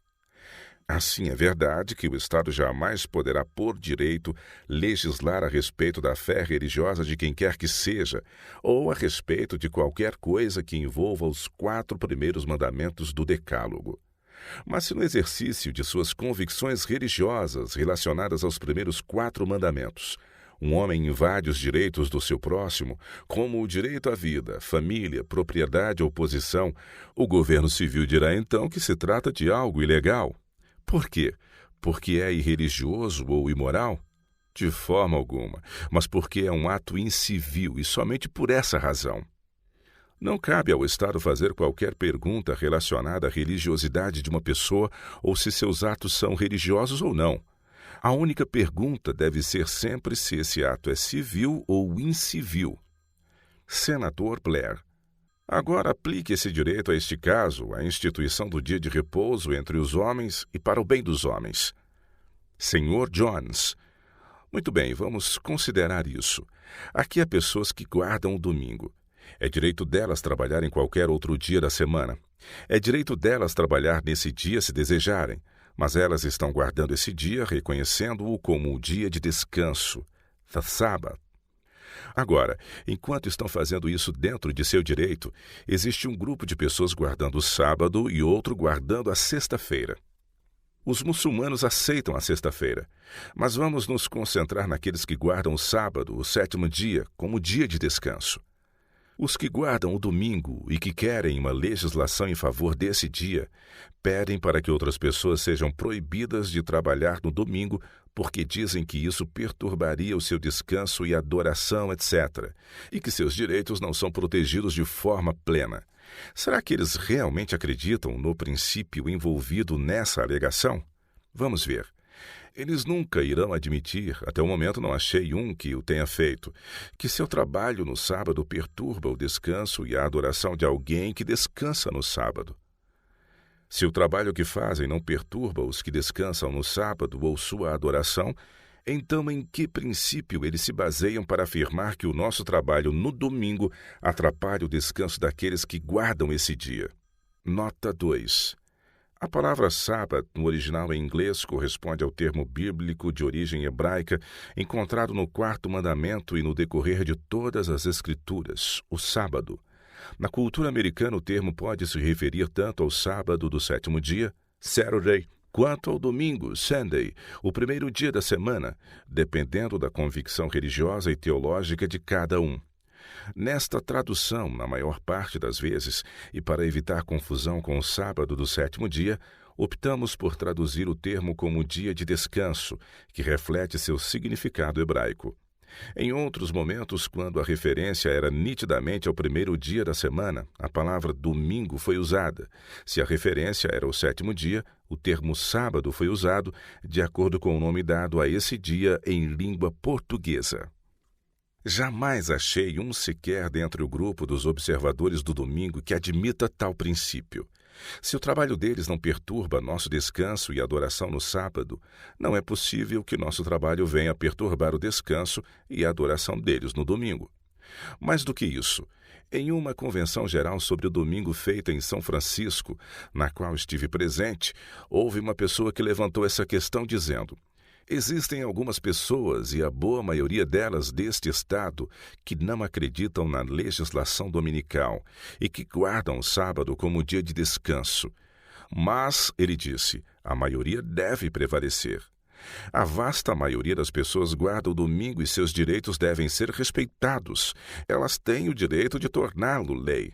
Assim, é verdade que o Estado jamais poderá, por direito, legislar a respeito da fé religiosa de quem quer que seja, ou a respeito de qualquer coisa que envolva os 4 primeiros mandamentos do Decálogo. Mas se no exercício de suas convicções religiosas relacionadas aos primeiros 4 mandamentos, um homem invade os direitos do seu próximo, como o direito à vida, família, propriedade ou posição, o governo civil dirá então que se trata de algo ilegal. Por quê? Porque é irreligioso ou imoral? De forma alguma, mas porque é um ato incivil e somente por essa razão. Não cabe ao Estado fazer qualquer pergunta relacionada à religiosidade de uma pessoa ou se seus atos são religiosos ou não. A única pergunta deve ser sempre se esse ato é civil ou incivil. Senador Blair. Agora aplique esse direito a este caso, a instituição do dia de repouso entre os homens e para o bem dos homens. Senhor Jones. Muito bem, vamos considerar isso. Aqui há pessoas que guardam o domingo. É direito delas trabalhar em qualquer outro dia da semana. É direito delas trabalhar nesse dia se desejarem, mas elas estão guardando esse dia, reconhecendo-o como o dia de descanso, the Sabbath. Agora, enquanto estão fazendo isso dentro de seu direito, existe um grupo de pessoas guardando o sábado e outro guardando a sexta-feira. Os muçulmanos aceitam a sexta-feira, mas vamos nos concentrar naqueles que guardam o sábado, o 7º dia, como dia de descanso. Os que guardam o domingo e que querem uma legislação em favor desse dia, pedem para que outras pessoas sejam proibidas de trabalhar no domingo porque dizem que isso perturbaria o seu descanso e adoração, etc., e que seus direitos não são protegidos de forma plena. Será que eles realmente acreditam no princípio envolvido nessa alegação? Vamos ver. Eles nunca irão admitir, até o momento não achei um que o tenha feito, que seu trabalho no sábado perturba o descanso e a adoração de alguém que descansa no sábado. Se o trabalho que fazem não perturba os que descansam no sábado ou sua adoração, então em que princípio eles se baseiam para afirmar que o nosso trabalho no domingo atrapalha o descanso daqueles que guardam esse dia? Nota 2. A palavra sábado, no original em inglês, corresponde ao termo bíblico de origem hebraica encontrado no 4º mandamento e no decorrer de todas as Escrituras, o sábado. Na cultura americana, o termo pode se referir tanto ao sábado do 7º dia, Saturday, quanto ao domingo, Sunday, o primeiro dia da semana, dependendo da convicção religiosa e teológica de cada um. Nesta tradução, na maior parte das vezes, e para evitar confusão com o sábado do 7º dia, optamos por traduzir o termo como dia de descanso, que reflete seu significado hebraico. Em outros momentos, quando a referência era nitidamente ao primeiro dia da semana, a palavra domingo foi usada. Se a referência era o sétimo dia, o termo sábado foi usado de acordo com o nome dado a esse dia em língua portuguesa. Jamais achei um sequer dentre o grupo dos observadores do domingo que admita tal princípio. Se o trabalho deles não perturba nosso descanso e adoração no sábado, não é possível que nosso trabalho venha perturbar o descanso e a adoração deles no domingo. Mais do que isso, em uma convenção geral sobre o domingo feita em São Francisco, na qual estive presente, houve uma pessoa que levantou essa questão dizendo: existem algumas pessoas, e a boa maioria delas deste estado, que não acreditam na legislação dominical e que guardam o sábado como dia de descanso. Mas, ele disse, a maioria deve prevalecer. A vasta maioria das pessoas guarda o domingo e seus direitos devem ser respeitados. Elas têm o direito de torná-lo lei.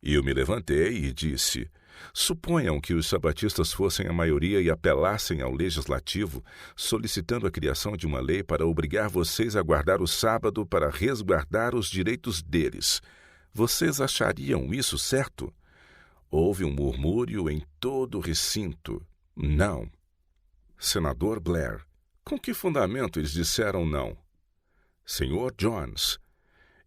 E eu me levantei e disse: suponham que os sabatistas fossem a maioria e apelassem ao legislativo, solicitando a criação de uma lei para obrigar vocês a guardar o sábado para resguardar os direitos deles. Vocês achariam isso certo? Houve um murmúrio em todo o recinto. Não. Senador Blair: com que fundamento eles disseram não? Senhor Jones: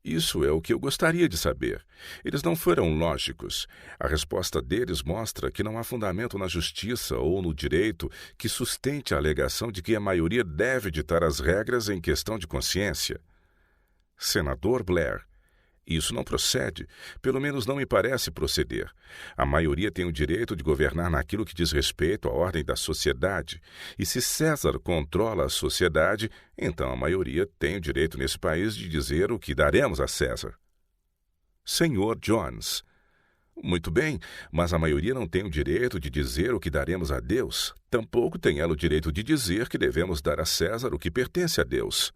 isso é o que eu gostaria de saber. Eles não foram lógicos. A resposta deles mostra que não há fundamento na justiça ou no direito que sustente a alegação de que a maioria deve ditar as regras em questão de consciência. Senador Blair: isso não procede, pelo menos não me parece proceder. A maioria tem o direito de governar naquilo que diz respeito à ordem da sociedade, e se César controla a sociedade, então a maioria tem o direito nesse país de dizer o que daremos a César. Senhor Jones: muito bem, mas a maioria não tem o direito de dizer o que daremos a Deus, tampouco tem ela o direito de dizer que devemos dar a César o que pertence a Deus.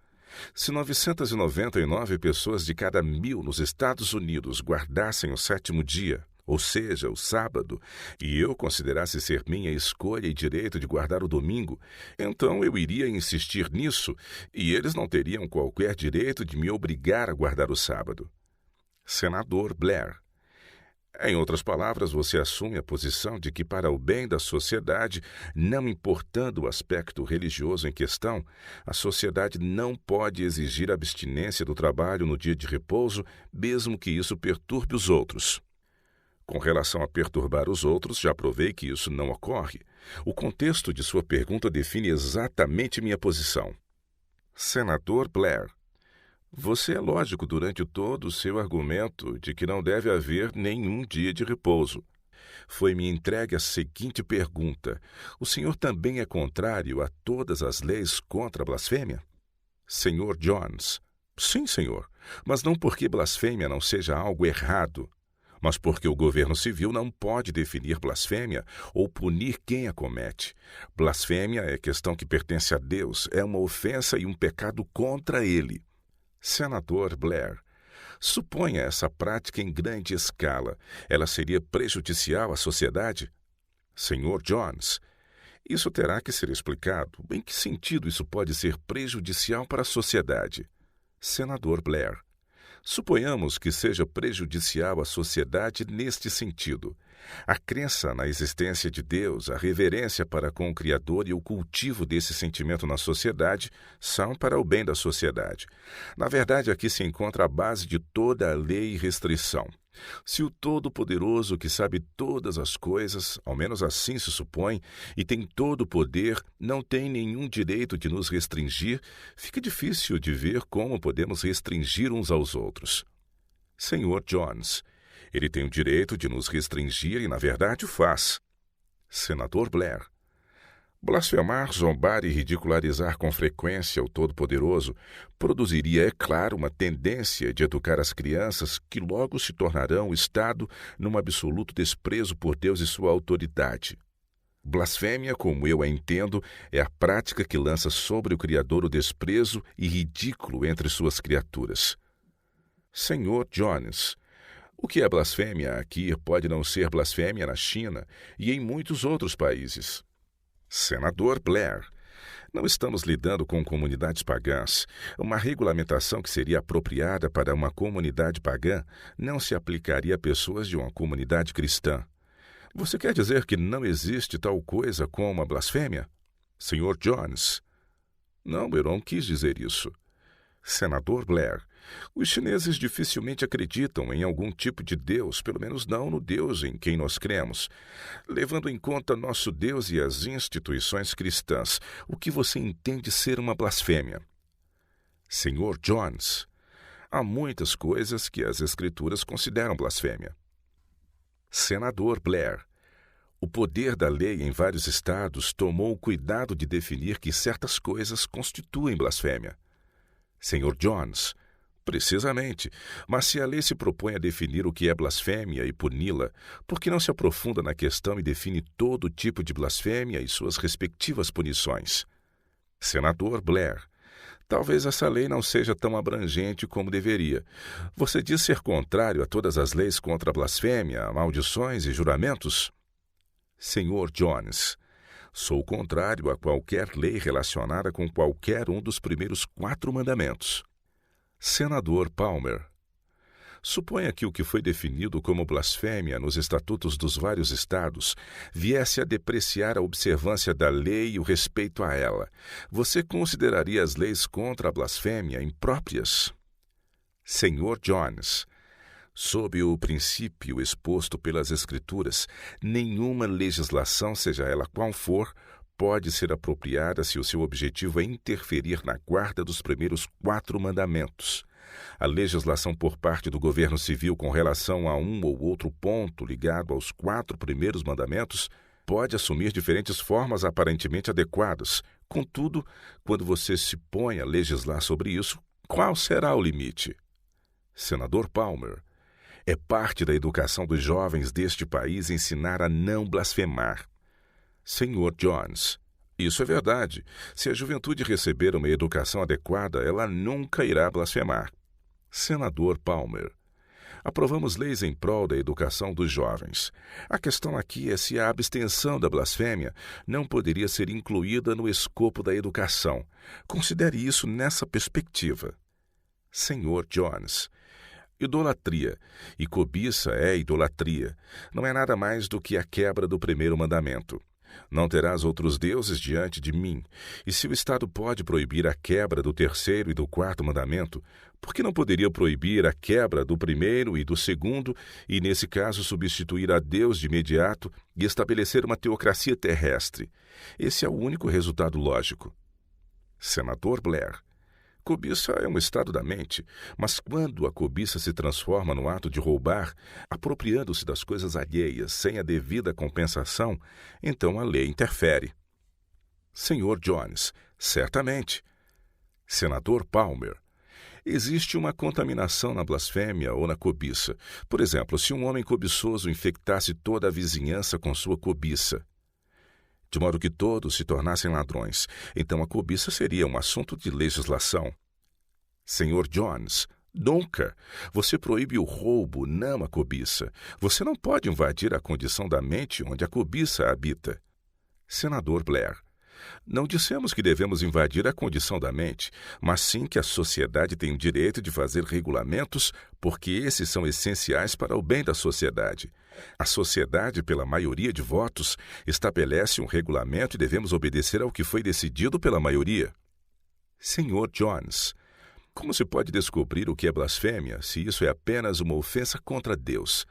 Se 999 pessoas de cada 1000 nos Estados Unidos guardassem o sétimo dia, ou seja, o sábado, e eu considerasse ser minha escolha e direito de guardar o domingo, então eu iria insistir nisso e eles não teriam qualquer direito de me obrigar a guardar o sábado. Senador Blair: em outras palavras, você assume a posição de que, para o bem da sociedade, não importando o aspecto religioso em questão, a sociedade não pode exigir abstinência do trabalho no dia de repouso, mesmo que isso perturbe os outros. Com relação a perturbar os outros, já provei que isso não ocorre. O contexto de sua pergunta define exatamente minha posição. Senador Blair: você é lógico durante todo o seu argumento de que não deve haver nenhum dia de repouso. Foi-me entregue a seguinte pergunta: o senhor também é contrário a todas as leis contra a blasfêmia? Senhor Jones: sim, senhor, mas não porque blasfêmia não seja algo errado, mas porque o governo civil não pode definir blasfêmia ou punir quem a comete. Blasfêmia é questão que pertence a Deus, é uma ofensa e um pecado contra ele. Senador Blair: suponha essa prática em grande escala. Ela seria prejudicial à sociedade? Senhor Jones: isso terá que ser explicado. Em que sentido isso pode ser prejudicial para a sociedade? Senador Blair: suponhamos que seja prejudicial à sociedade neste sentido. A crença na existência de Deus, a reverência para com o Criador e o cultivo desse sentimento na sociedade são para o bem da sociedade. Na verdade, aqui se encontra a base de toda a lei e restrição. Se o Todo-Poderoso, que sabe todas as coisas, ao menos assim se supõe, e tem todo o poder, não tem nenhum direito de nos restringir, fica difícil de ver como podemos restringir uns aos outros. Senhor Jones: ele tem o direito de nos restringir e, na verdade, o faz. Senador Blair: blasfemar, zombar e ridicularizar com frequência o Todo-Poderoso produziria, é claro, uma tendência de educar as crianças que logo se tornarão o Estado num absoluto desprezo por Deus e sua autoridade. Blasfêmia, como eu a entendo, é a prática que lança sobre o Criador o desprezo e ridículo entre suas criaturas. Senhor Jones: o que é blasfêmia aqui pode não ser blasfêmia na China e em muitos outros países. Senador Blair: Não estamos lidando com comunidades pagãs. Uma regulamentação que seria apropriada para uma comunidade pagã não se aplicaria a pessoas de uma comunidade cristã. Você quer dizer que não existe tal coisa como a blasfêmia? Sr. Jones. Não, eu não quis dizer isso. Senador Blair, os chineses dificilmente acreditam em algum tipo de Deus, pelo menos não no Deus em quem nós cremos. Levando em conta nosso Deus e as instituições cristãs, o que você entende ser uma blasfêmia? Sr. Jones, há muitas coisas que as Escrituras consideram blasfêmia. Senador Blair, o poder da lei em vários estados tomou o cuidado de definir que certas coisas constituem blasfêmia. Sr. Jones, precisamente, mas se a lei se propõe a definir o que é blasfêmia e puni-la, por que não se aprofunda na questão e define todo tipo de blasfêmia e suas respectivas punições? Senador Blair, talvez essa lei não seja tão abrangente como deveria. Você diz ser contrário a todas as leis contra a blasfêmia, maldições e juramentos? Sr. Jones, sou contrário a qualquer lei relacionada com qualquer um dos primeiros 4 mandamentos. Senador Palmer, suponha que o que foi definido como blasfêmia nos estatutos dos vários estados viesse a depreciar a observância da lei e o respeito a ela. Você consideraria as leis contra a blasfêmia impróprias? Sr. Jones, sob o princípio exposto pelas Escrituras, nenhuma legislação, seja ela qual for, pode ser apropriada se o seu objetivo é interferir na guarda dos primeiros 4 mandamentos. A legislação por parte do governo civil com relação a um ou outro ponto ligado aos 4 primeiros mandamentos pode assumir diferentes formas aparentemente adequadas. Contudo, quando você se põe a legislar sobre isso, qual será o limite? Senador Palmer, é parte da educação dos jovens deste país ensinar a não blasfemar. Sr. Jones, isso é verdade. Se a juventude receber uma educação adequada, ela nunca irá blasfemar. Senador Palmer, aprovamos leis em prol da educação dos jovens. A questão aqui é se a abstenção da blasfêmia não poderia ser incluída no escopo da educação. Considere isso nessa perspectiva. Sr. Jones, idolatria e cobiça é idolatria. Não é nada mais do que a quebra do primeiro mandamento. Não terás outros deuses diante de mim. E se o Estado pode proibir a quebra do 3º e do 4º mandamento, por que não poderia proibir a quebra do 1º e do 2º e, nesse caso, substituir a Deus de imediato e estabelecer uma teocracia terrestre? Esse é o único resultado lógico. Senador Blair, cobiça é um estado da mente, mas quando a cobiça se transforma no ato de roubar, apropriando-se das coisas alheias sem a devida compensação, então a lei interfere. Sr. Jones, certamente. Senador Palmer, existe uma contaminação na blasfêmia ou na cobiça. Por exemplo, se um homem cobiçoso infectasse toda a vizinhança com sua cobiça, de modo que todos se tornassem ladrões, então a cobiça seria um assunto de legislação. Sr. Jones, nunca. Você proíbe o roubo, não a cobiça. Você não pode invadir a condição da mente onde a cobiça habita. Senador Blair, não dissemos que devemos invadir a condição da mente, mas sim que a sociedade tem o direito de fazer regulamentos, porque esses são essenciais para o bem da sociedade. A sociedade, pela maioria de votos, estabelece um regulamento e devemos obedecer ao que foi decidido pela maioria. Sr. Jones, como se pode descobrir o que é blasfêmia se isso é apenas uma ofensa contra Deus?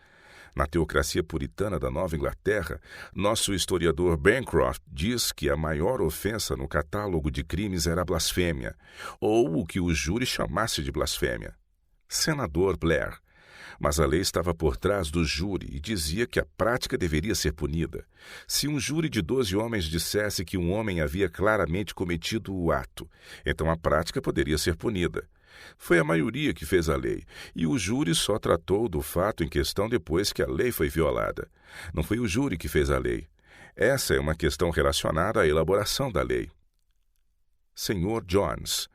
Na teocracia puritana da Nova Inglaterra, nosso historiador Bancroft diz que a maior ofensa no catálogo de crimes era a blasfêmia, ou o que o júri chamasse de blasfêmia. Senador Blair, mas a lei estava por trás do júri e dizia que a prática deveria ser punida. Se um júri de 12 homens dissesse que um homem havia claramente cometido o ato, então a prática poderia ser punida. Foi a maioria que fez a lei, e o júri só tratou do fato em questão depois que a lei foi violada. Não foi o júri que fez a lei. Essa é uma questão relacionada à elaboração da lei. Sr. Jones,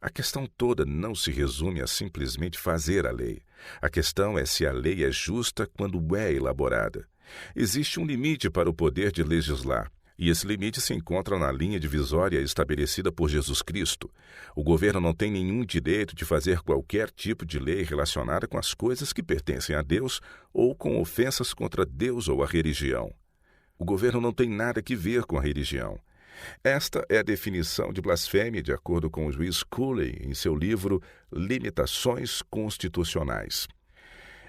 a questão toda não se resume a simplesmente fazer a lei. A questão é se a lei é justa quando é elaborada. Existe um limite para o poder de legislar. E esse limite se encontra na linha divisória estabelecida por Jesus Cristo. O governo não tem nenhum direito de fazer qualquer tipo de lei relacionada com as coisas que pertencem a Deus ou com ofensas contra Deus ou a religião. O governo não tem nada que ver com a religião. Esta é a definição de blasfêmia de acordo com o juiz Cooley em seu livro Limitações Constitucionais.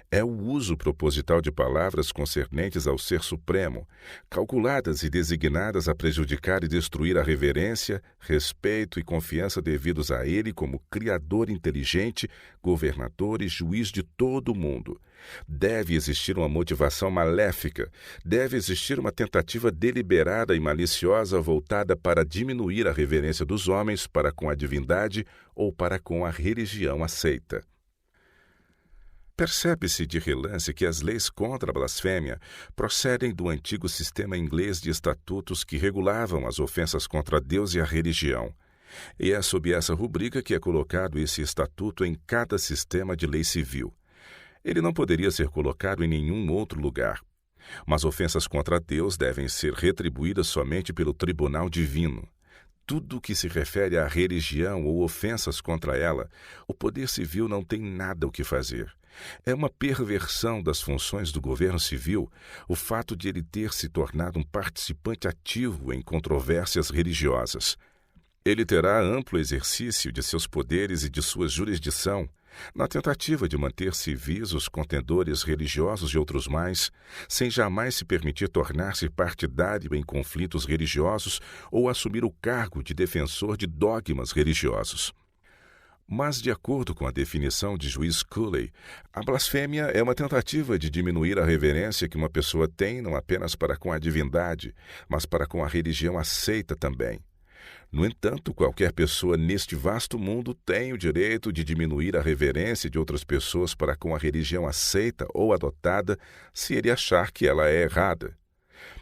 É o uso proposital de palavras concernentes ao Ser Supremo, calculadas e designadas a prejudicar e destruir a reverência, respeito e confiança devidos a Ele como Criador inteligente, governador e juiz de todo o mundo. Deve existir uma motivação maléfica, deve existir uma tentativa deliberada e maliciosa voltada para diminuir a reverência dos homens para com a divindade ou para com a religião aceita. Percebe-se de relance que as leis contra a blasfêmia procedem do antigo sistema inglês de estatutos que regulavam as ofensas contra Deus e a religião. E é sob essa rubrica que é colocado esse estatuto em cada sistema de lei civil. Ele não poderia ser colocado em nenhum outro lugar. Mas ofensas contra Deus devem ser retribuídas somente pelo tribunal divino. Tudo que se refere à religião ou ofensas contra ela, o poder civil não tem nada o que fazer. É uma perversão das funções do governo civil o fato de ele ter se tornado um participante ativo em controvérsias religiosas. Ele terá amplo exercício de seus poderes e de sua jurisdição, na tentativa de manter civis os contendores religiosos e outros mais, sem jamais se permitir tornar-se partidário em conflitos religiosos ou assumir o cargo de defensor de dogmas religiosos. Mas, de acordo com a definição de juiz Cooley, a blasfêmia é uma tentativa de diminuir a reverência que uma pessoa tem não apenas para com a divindade, mas para com a religião aceita também. No entanto, qualquer pessoa neste vasto mundo tem o direito de diminuir a reverência de outras pessoas para com a religião aceita ou adotada se ele achar que ela é errada.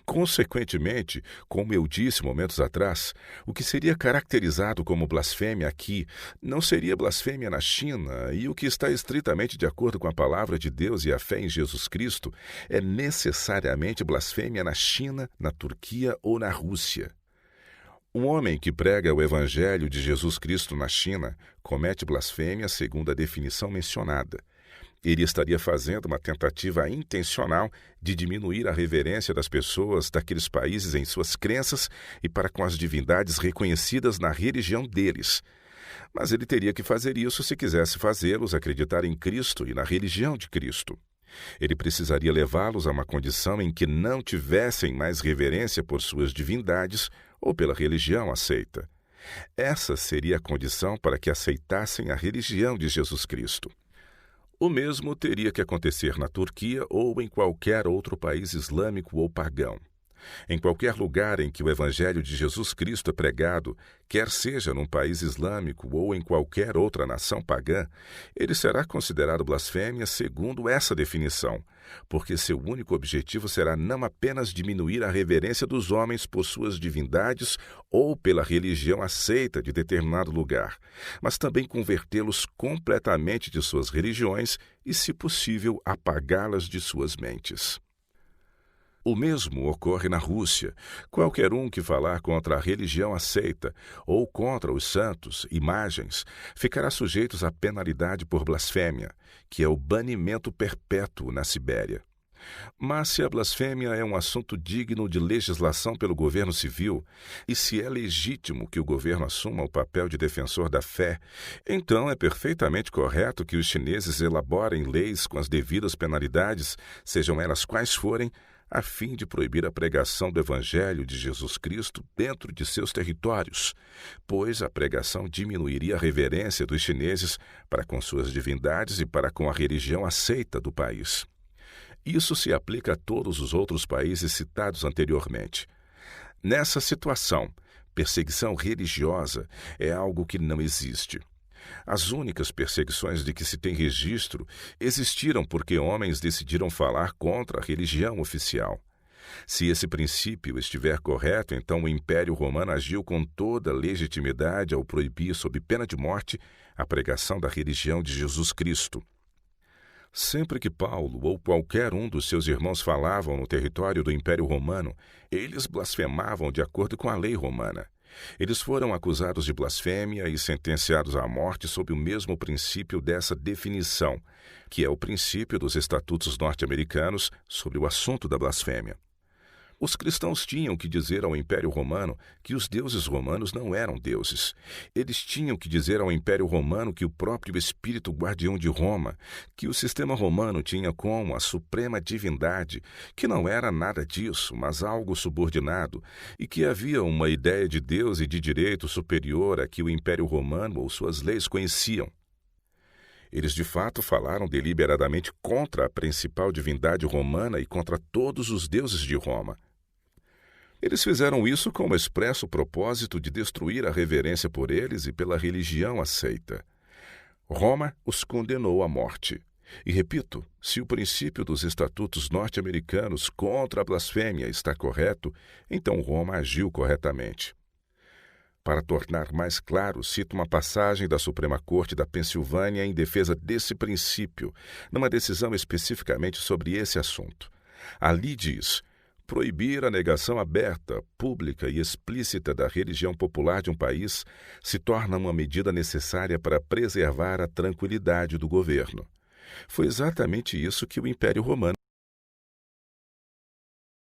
Consequentemente, como eu disse momentos atrás, o que seria caracterizado como blasfêmia aqui não seria blasfêmia na China, e o que está estritamente de acordo com a palavra de Deus e a fé em Jesus Cristo é necessariamente blasfêmia na China, na Turquia ou na Rússia. Um homem que prega o Evangelho de Jesus Cristo na China comete blasfêmia segundo a definição mencionada. Ele estaria fazendo uma tentativa intencional de diminuir a reverência das pessoas daqueles países em suas crenças e para com as divindades reconhecidas na religião deles. Mas ele teria que fazer isso se quisesse fazê-los acreditar em Cristo e na religião de Cristo. Ele precisaria levá-los a uma condição em que não tivessem mais reverência por suas divindades ou pela religião aceita. Essa seria a condição para que aceitassem a religião de Jesus Cristo. O mesmo teria que acontecer na Turquia ou em qualquer outro país islâmico ou pagão. Em qualquer lugar em que o Evangelho de Jesus Cristo é pregado, quer seja num país islâmico ou em qualquer outra nação pagã, ele será considerado blasfêmia segundo essa definição, porque seu único objetivo será não apenas diminuir a reverência dos homens por suas divindades ou pela religião aceita de determinado lugar, mas também convertê-los completamente de suas religiões e, se possível, apagá-las de suas mentes. O mesmo ocorre na Rússia. Qualquer um que falar contra a religião aceita ou contra os santos, imagens, ficará sujeito à penalidade por blasfêmia, que é o banimento perpétuo na Sibéria. Mas se a blasfêmia é um assunto digno de legislação pelo governo civil, e se é legítimo que o governo assuma o papel de defensor da fé, então é perfeitamente correto que os chineses elaborem leis com as devidas penalidades, sejam elas quais forem, a fim de proibir a pregação do Evangelho de Jesus Cristo dentro de seus territórios, pois a pregação diminuiria a reverência dos chineses para com suas divindades e para com a religião aceita do país. Isso se aplica a todos os outros países citados anteriormente. Nessa situação, perseguição religiosa é algo que não existe. As únicas perseguições de que se tem registro existiram porque homens decidiram falar contra a religião oficial. Se esse princípio estiver correto, então o Império Romano agiu com toda legitimidade ao proibir, sob pena de morte, a pregação da religião de Jesus Cristo. Sempre que Paulo ou qualquer um dos seus irmãos falavam no território do Império Romano, eles blasfemavam de acordo com a lei romana. Eles foram acusados de blasfêmia e sentenciados à morte sob o mesmo princípio dessa definição, que é o princípio dos estatutos norte-americanos sobre o assunto da blasfêmia. Os cristãos tinham que dizer ao Império Romano que os deuses romanos não eram deuses. Eles tinham que dizer ao Império Romano que o próprio Espírito Guardião de Roma, que o sistema romano tinha como a suprema divindade, que não era nada disso, mas algo subordinado, e que havia uma ideia de Deus e de direito superior a que o Império Romano ou suas leis conheciam. Eles de fato falaram deliberadamente contra a principal divindade romana e contra todos os deuses de Roma. Eles fizeram isso com o expresso propósito de destruir a reverência por eles e pela religião aceita. Roma os condenou à morte. E repito, se o princípio dos estatutos norte-americanos contra a blasfêmia está correto, então Roma agiu corretamente. Para tornar mais claro, cito uma passagem da Suprema Corte da Pensilvânia em defesa desse princípio, numa decisão especificamente sobre esse assunto. Ali diz: proibir a negação aberta, pública e explícita da religião popular de um país se torna uma medida necessária para preservar a tranquilidade do governo. Foi exatamente isso que o Império Romano